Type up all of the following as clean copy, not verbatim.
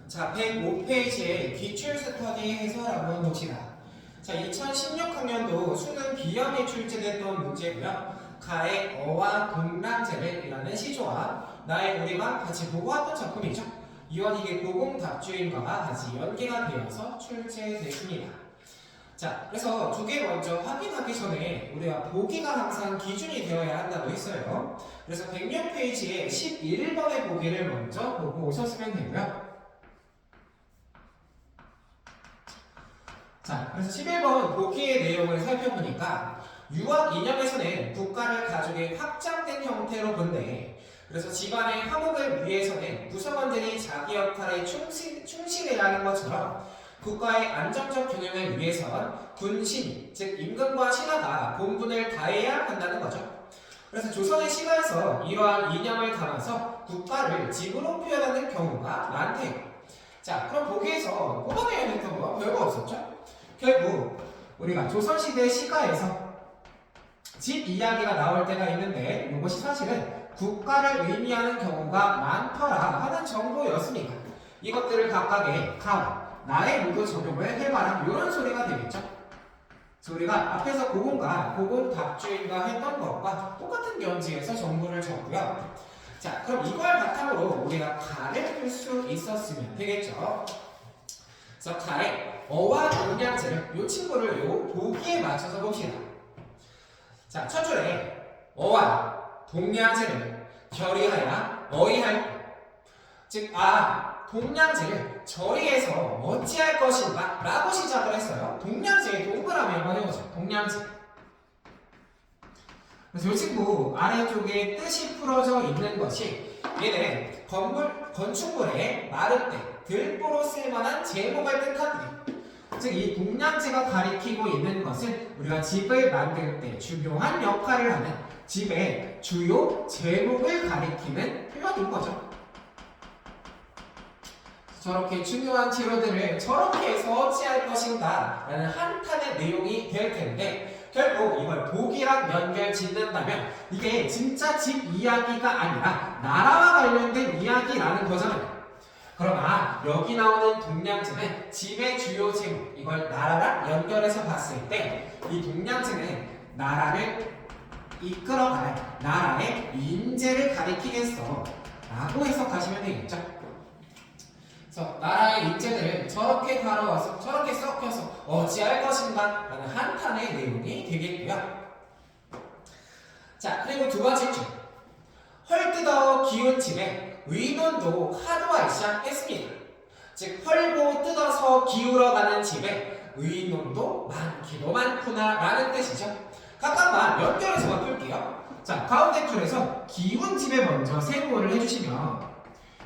자, 105페이지에 기출 스터디 해설 한번 봅시다. 자, 2016학년도 수능 비염이 출제됐던 문제고요. 가의 어와 동랑제를이라는 시조와 나의 우리가 같이 보고 왔던 작품이죠. 이원 이게 고공답주인과 같이 연계가 되어서 출제됐습니다. 자, 그래서 두 개 먼저 확인하기 전에 우리가 보기가 항상 기준이 되어야 한다고 했어요. 그래서 106페이지에 11번의 보기를 먼저 보고 오셨으면 되고요. 자, 그래서 11번 보기의 내용을 살펴보니까 유학 이념에서는 국가를 가족의 확장된 형태로 본대. 그래서 집안의 화목을 위해서는 구성원들이 자기 역할에 충실해야 하는 것처럼 국가의 안정적 균형을 위해선 군신, 즉 임금과 신하가 본분을 다해야 한다는 거죠. 그래서 조선의 신화에서 이러한 이념을 담아서 국가를 집으로 표현하는 경우가 많대요. 자, 그럼 보기에서 뽑아내야 했던 거 별거 없었죠? 결국 우리가 조선시대 시가에서 집 이야기가 나올 때가 있는데 이것이 사실은 국가를 의미하는 경우가 많더라 하는 정보였습니다. 이것들을 각각의 가, 나의 모두 적용을 해봐라 이런 소리가 되겠죠. 우리가 앞에서 고공과 고공답주인과 했던 것과 똑같은 견지에서 정보를 줬고요. 자, 그럼 이걸 바탕으로 우리가 가를 풀 수 있었으면 되겠죠. 그래서 가의 어와 동량제를 이 친구를 요 보기에 맞춰서 봅시다. 자, 첫 줄에 어와 동량제를 결의하여 어의할 것. 즉, 동량제를 절의해서 어찌할 것인가 라고 시작을 했어요. 동량제의 동그라미 한번 해보죠. 동량제. 그래서 이 친구 아래쪽에 뜻이 풀어져 있는 것이 얘는 건축물에 마를 때 들보로 쓸만한 제목을 뜻한대. 즉, 이 동량제가 가리키고 있는 것은 우리가 집을 만들 때 중요한 역할을 하는 집의 주요 제목을 가리키는 표현인 거죠. 저렇게 중요한 재료들을 저렇게 해서 어찌할 것인가 라는 한탄의 내용이 될 텐데 결국 이걸 보기랑 연결 짓는다면 이게 진짜 집 이야기가 아니라 나라와 관련된 이야기라는 거잖아요. 그럼 여기 나오는 동량제는 집의 주요 제목 이걸 나라랑 연결해서 봤을 때 이 동량제는 나라를 이끌어가는 나라의 인재를 가리키겠어 라고 해석하시면 되겠죠. 그래서 나라의 인재들을 저렇게 다뤄와서 저렇게 섞여서 어찌할 것인가 라는 한탄의 내용이 되겠고요. 자, 그리고 두 번째 줄 헐뜯어 기운 집에 의논도 하도하기 시작했습니다. 즉, 헐고 뜯어서 기울어가는 집에 의논도 많기도 많구나 라는 뜻이죠. 각각만 연결해서만 풀게요. 자, 가운데 줄에서 기운 집에 먼저 세모를 해주시면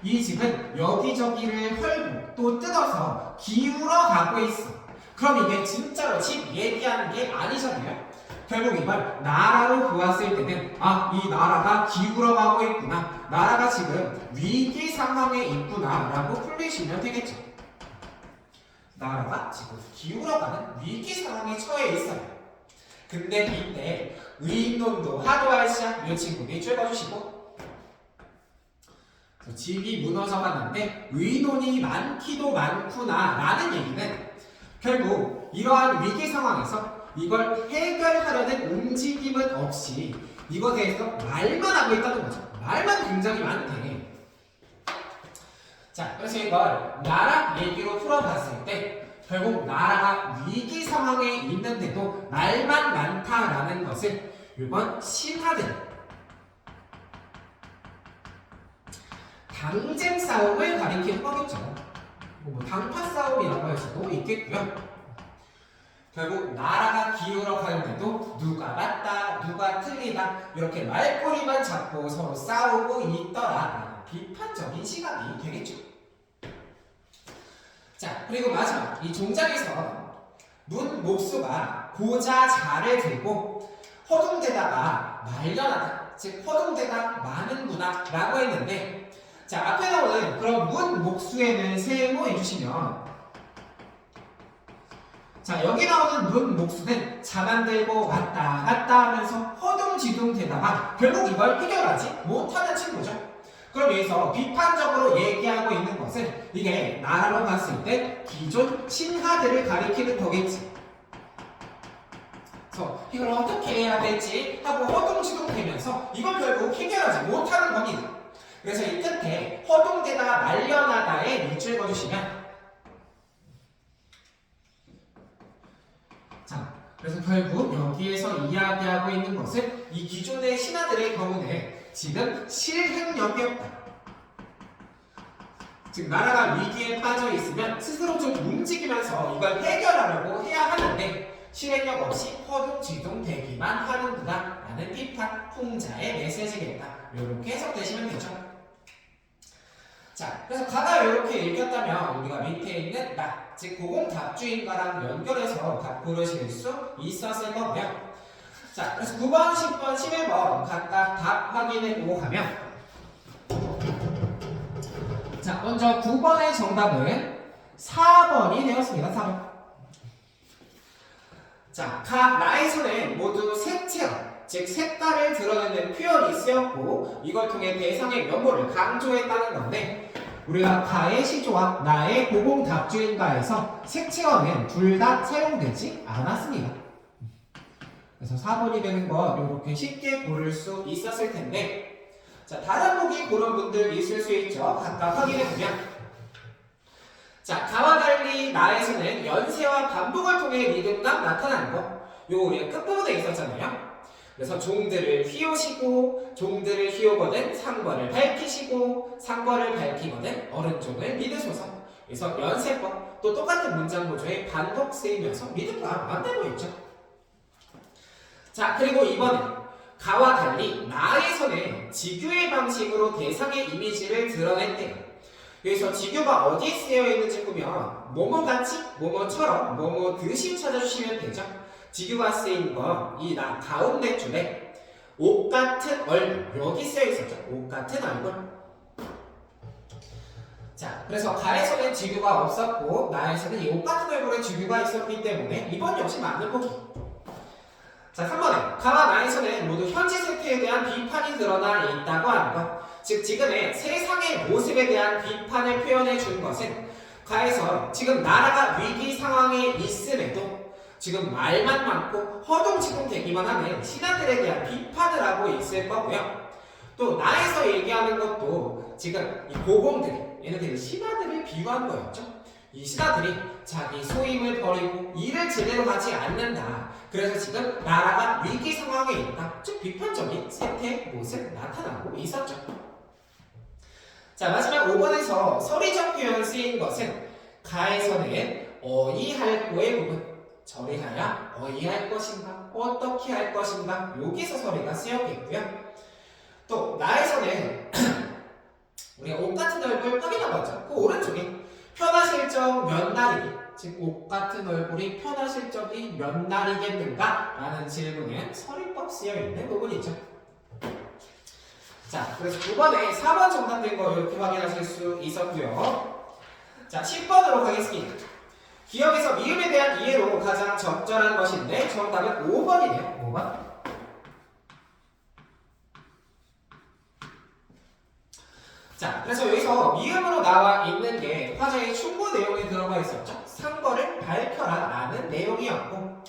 이 집은 여기저기를 헐고 또 뜯어서 기울어 가고 있어. 그럼 이게 진짜로 집 얘기하는 게 아니잖아요. 결국 이걸 나라로 보았을 때는 이 나라가 기울어 가고 있구나. 나라가 지금 위기 상황에 있구나 라고 풀리시면 되겠죠. 나라가 지금 기울어 가는 위기 상황에 처해 있어요. 근데 이때 의논도 하도할 시작 이 친구 밑줄 봐주시고 집이 무너져 갔는데 의논이 많기도 많구나 라는 얘기는 결국 이러한 위기 상황에서 이걸 해결하려는 움직임은 없이 이것에 대해서 말만 하고 있다는 거죠. 말만 굉장히 많대. 자, 그래서 이걸 나라 얘기로 풀어봤을 때 결국 나라가 위기 상황에 있는데도 말만 많다라는 것을 이번 신하들 당쟁 싸움을 가리키는 거겠죠. 뭐 당파 싸움이라고 할 수도 있겠고요. 결국 나라가 기울어 가는데도 누가 맞다, 누가 틀리다 이렇게 말꼬리만 잡고 서로 싸우고 있더라라는 비판적인 시각이 되겠죠. 자, 그리고 마지막 이 종장에서 문목수가 고자 자를 들고 허둥대다가 말려나다, 즉 허둥대다 마는구나 라고 했는데 자, 앞에 나오는 그런 문목수에는 세모 해주시면 자, 여기 나오는 문목수는 자만 들고 왔다 갔다 하면서 허둥지둥 대다가 결국 이걸 해결하지 못하는 친구죠. 그럼 여기서 비판적으로 얘기하고 있는 것은 이게 나라로 봤을 때 기존 신하들을 가리키는 거겠지. 그래서 이걸 어떻게 해야 될지 하고 허둥지둥 되면서 이건 결국 해결하지 못하는 겁니다. 그래서 이 끝에 허둥대다 말려나다에 밑줄 그어주시면, 자, 그래서 결국 여기에서 이야기하고 있는 것은 이 기존의 신하들의 경우는 지금 실행력이었다. 즉 나라가 위기에 빠져 있으면 스스로 좀 움직이면서 이걸 해결하려고 해야 하는데 실행력 없이 허둥지둥 되기만 하는구나 라는 비판, 풍자의 메시지겠다. 이렇게 해석되시면 되죠. 자, 그래서 가가 이렇게 읽혔다면 우리가 밑에 있는 나, 즉 고공답주인과랑 연결해서 답 고르실 수 있었을 거고요. 자, 그래서 9번, 10번, 11번 각각 답 확인해보고 가면, 자, 먼저 9번의 정답은 4번이 되었습니다. 4번. 자, 가, 나에서는 모두 색채어, 즉 색깔을 드러내는 표현이 쓰였고 이걸 통해 대상의 면모를 강조했다는 건데, 우리가 가의 시조와 나의 고공답주인가에서 색채어는 둘 다 사용되지 않았습니다. 그래서 4번이 되는 거 이렇게 쉽게 고를 수 있었을 텐데, 자, 다른 보기 고른 분들 있을 수 있죠. 각각 확인해보면, 자, 가와 달리 나에서는 연세와 반복을 통해 리듬감 나타나는 거, 요거 우리가 끝부분에 있었잖아요. 그래서 종들을 휘우시고 종들을 휘우거든 상벌을 밝히시고 상벌을 밝히거든 어른종을 믿으소서. 그래서 연세법 또 똑같은 문장 구조에 반복 쓰이면서 리듬감 만들고 있죠. 자, 그리고 이번엔 가와 달리 나에서는 직유의 방식으로 대상의 이미지를 드러냈대요. 여기서 직유가 어디에 쓰여 있는지 보면 뭐뭐같이, 뭐뭐처럼, 뭐뭐듯이 찾아주시면 되죠. 직유가 쓰인 건 이 나 가운데 줄에 옷 같은 얼굴, 여기 쓰여 있었죠. 옷 같은 얼굴. 자, 그래서 가에서는 직유가 없었고 나에서는 이 옷 같은 얼굴에 직유가 있었기 때문에 이번 역시 맞는 보기. 자, 3번에 가와 나에서는 모두 현지 세태에 대한 비판이 드러나 있다고 하는 것. 즉 지금의 세상의 모습에 대한 비판을 표현해 준 것은 가에서 지금 나라가 위기 상황에 있음에도 지금 말만 많고 허둥지둥 되기만 하는 신하들에 대한 비판을 하고 있을 거고요. 또 나에서 얘기하는 것도 지금 이 고공들, 얘네들이 신하들을 비유한 거였죠. 이 신하들이 자기 소임을 버리고 일을 제대로 하지 않는다. 그래서 지금 나라가 위기 상황에 있다. 즉 비판적인 세태의 모습 나타나고 있었죠. 자, 마지막 5번에서 서리적 표현 쓰인 것은 가에서는 어이할거의 부분, 저리하야 어이할 것인가, 어떻게 할 것인가, 여기서 서리가 쓰였겠고요. 또 나에서는 우리가 옷 같은 얼굴 확인하고 있죠. 그 오른쪽에 편하실 적 몇 날이기, 즉 옷 같은 얼굴이 편하실 적이 몇 날이겠는가? 라는 질문에 서리법 쓰여있는 부분이죠. 자, 그래서 9번에 4번 정답된 거 이렇게 확인하실 수 있었고요. 자, 10번으로 가겠습니다. 기억에서 미음에 대한 이해로 가장 적절한 것인데 정답은 5번이네요. 5번. 자, 그래서 여기서 미음으로 나와 있는 게 화자의 충고 내용에 들어가 있었죠. 상거를 밝혀라 라는 내용이었고,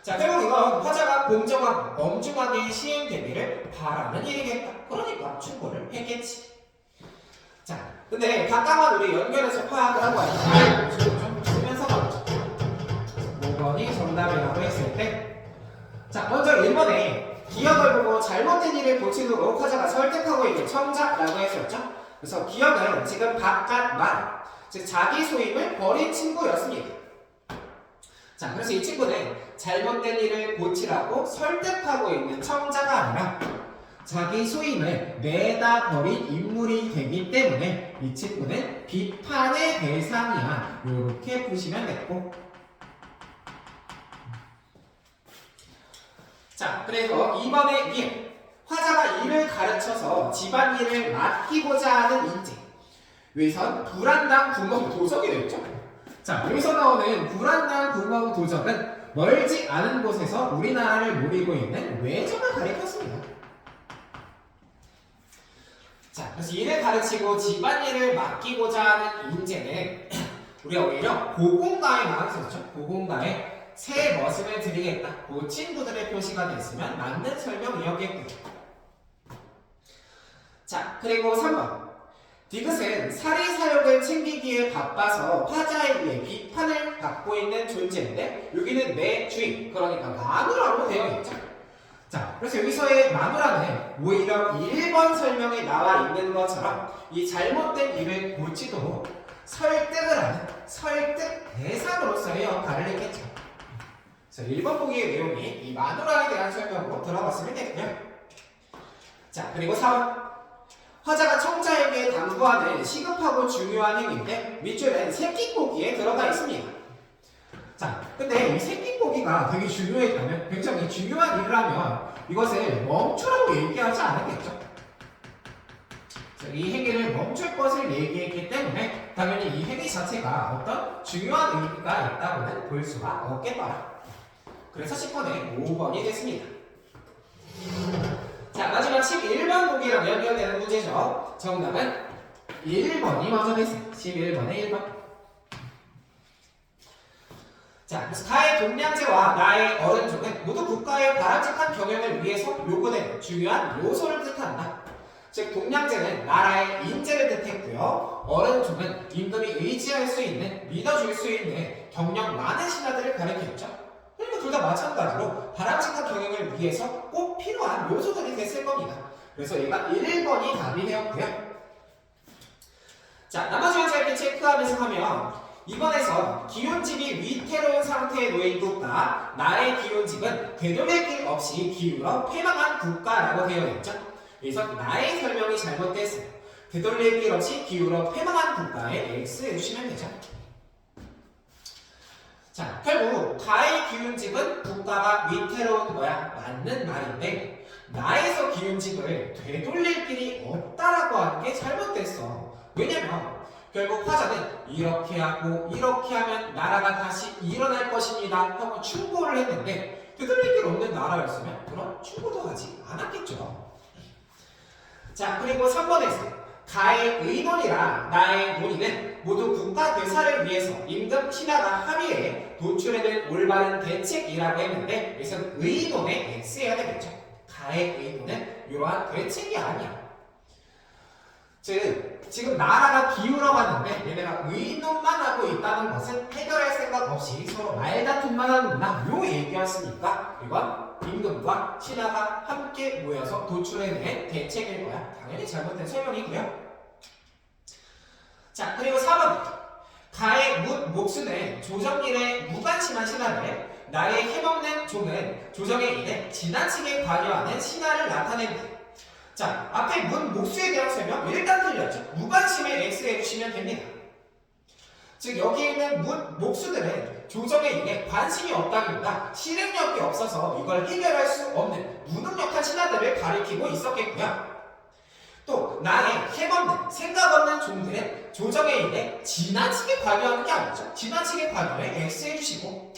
자, 결국 이건 화자가 공정하고 엄중하게 시행되기를 바라는 일이겠다. 그러니까 충고를 했겠지. 자, 근데 각각만 우리 연결해서 파악을 하고 왔죠. 좀 쓰면서 가보죠. 5번이 정답이라고 했을 때, 자, 먼저 1번에 기억을 보고 잘못된 일을 고치도록 화자가 설득하고 있는 청자라고 했었죠. 그래서 기억은 지금 바깥 말, 즉 자기 소임을 버린 친구였습니다. 자, 그래서 이 친구는 잘못된 일을 고치라고 설득하고 있는 청자가 아니라 자기 소임을 내다 버린 인물이 되기 때문에 이 친구는 비판의 대상이야. 이렇게 보시면 됐고, 자, 그래서 2번의 일, 화자가 일을 가르쳐서 집안일을 맡기고자 하는 인재. 여기선 불안당 구멍 도적이 되겠죠. 자, 여기서 나오는 불안당 구멍 도적은 멀지 않은 곳에서 우리나라를 노리고 있는 외적을 가리켰습니다. 자, 그래서 일을 가르치고 집안일을 맡기고자 하는 인재는 우리가 오히려 고공가에 나와서 썼죠. 고공가에 새 머슴을 드리겠다. 그 친구들의 표시가 됐으면 맞는 설명이었겠고요. 자, 그리고 3번. 디귿은 사리사욕을 챙기기에 바빠서 화자에 의해 비판을 받고 있는 존재인데 여기는 내 주인, 그러니까 마누라로 되어 있죠. 자, 그래서 여기서의 마누라는 오히려 1번 설명에 나와 있는 것처럼 이 잘못된 일을 고치도록 설득을 하는 설득 대상으로서의 역할을 했겠죠. 그래서 1번 보기의 내용이 이 마누라에 대한 설명으로 들어갔으면 되겠고요. 자, 그리고 4번. 화자가 청자에게 당부하는 시급하고 중요한 행위인데 밑줄엔 새끼꼬기에 들어가 있습니다. 자, 근데 이 새끼꼬기가 되게 중요했다면, 굉장히 중요한 일을 하면 이것을 멈추라고 얘기하지 않았겠죠? 이 행위를 멈출 것을 얘기했기 때문에 당연히 이 행위 자체가 어떤 중요한 의미가 있다고는 볼 수가 없겠다. 그래서 10번에 5번이 됐습니다. 자, 마지막 11번 보기랑 연결되는 문제죠. 정답은 1번이 먼저 됐습니다. 11번에 1번. 자, 그래서 가의 동량제와 나의 어른족은 모두 국가의 바람직한 경영을 위해서 요구되는 중요한 요소를 뜻한다. 즉, 동량제는 나라의 인재를 뜻했고요. 어른족은 임금이 의지할 수 있는, 믿어줄 수 있는 경력 많은 신하들을 가리켰죠. 그리고 둘 다 마찬가지로 바람직한 경영을 위해서 꼭 필요한 요소들이 됐을 겁니다. 그래서 얘가 1번이 답이 되었고요. 자, 나머지 문제 이렇게 체크하면서 하면 2번에서 기운집이 위태로운 상태에 놓인 국가, 나의 기운집은 되돌릴 길 없이 기울어 패망한 국가라고 되어 있죠. 그래서 나의 설명이 잘못됐어요. 되돌릴 길 없이 기울어 패망한 국가에 X 해주시면 되죠. 자, 결국 가의 기운집은 국가가 위태로운 거야. 맞는 말인데 나에서 기운집을 되돌릴 길이 없다라고 하는 게 잘못됐어. 왜냐면 결국 화자는 이렇게 하고 이렇게 하면 나라가 다시 일어날 것입니다 하고 충고를 했는데 되돌릴 길 없는 나라였으면 그런 충고도 하지 않았겠죠. 자, 그리고 3번에서 가의 의논이랑 나의 논의는 모두 국가 대사를 위해서 임금 신하가 합의해 도출해낸 올바른 대책이라고 했는데 여기서 의논에 X해야 되겠죠. 가의 의논은 이러한 대책이 아니야. 즉, 지금 나라가 기울어가는데 얘네가 의논만 하고 있다는 것은 해결할 생각 없이 서로 말다툼만 하는구나 요 얘기였으니까 이건 임금과 신하가 함께 모여서 도출해낸 대책일 거야. 당연히 잘못된 설명이고요. 자, 그리고 4번. 가의 목수는 조정일에 무관심한 신하를, 나의 해먹는 종은 조정의 일에 지나치게 관여하는 신하를 나타낸다. 자, 앞에 목수에 대한 설명 일단 틀렸죠. 무관심에 X 해주시면 됩니다. 즉 여기에 있는 목수들은 조정의 일에 관심이 없다기보다 실행력이 없어서 이걸 해결할 수 없는 무능력한 신하들을 가리키고 있었겠고요. 또 나의 해먹는 생각 없는 종들은 조정의 일에 지나치게 관여하는 게 아니죠. 지나치게 관여해 X 해주시고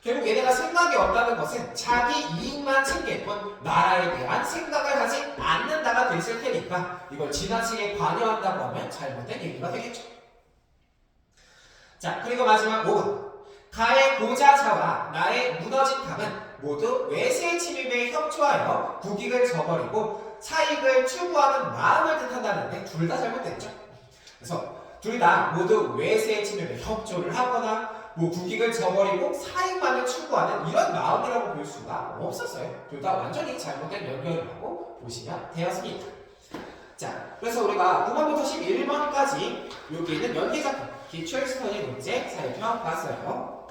결국 얘네가 생각이 없다는 것은 자기 이익만 챙길 뿐 나라에 대한 생각을 하지 않는다가 됐을 테니까 이걸 지나치게 관여한다고 하면 잘못된 얘기가 되겠죠. 자, 그리고 마지막 5번. 가의 고자자와 나의 무너진 탑은 모두 외세 침입에 협조하여 국익을 저버리고 사익을 추구하는 마음을 뜻한다는데 둘 다 잘못됐죠. 그래서 둘 다 모두 외세 침입에 협조를 하거나 국익을 저버리고 사익만을 추구하는 이런 마음이라고 볼 수가 없었어요. 둘 다 완전히 잘못된 연결이라고 보시면 되었습니다. 자, 그래서 우리가 9번부터 11번까지 여기 있는 연계작품 기출 스터디 문제 살펴봤어요.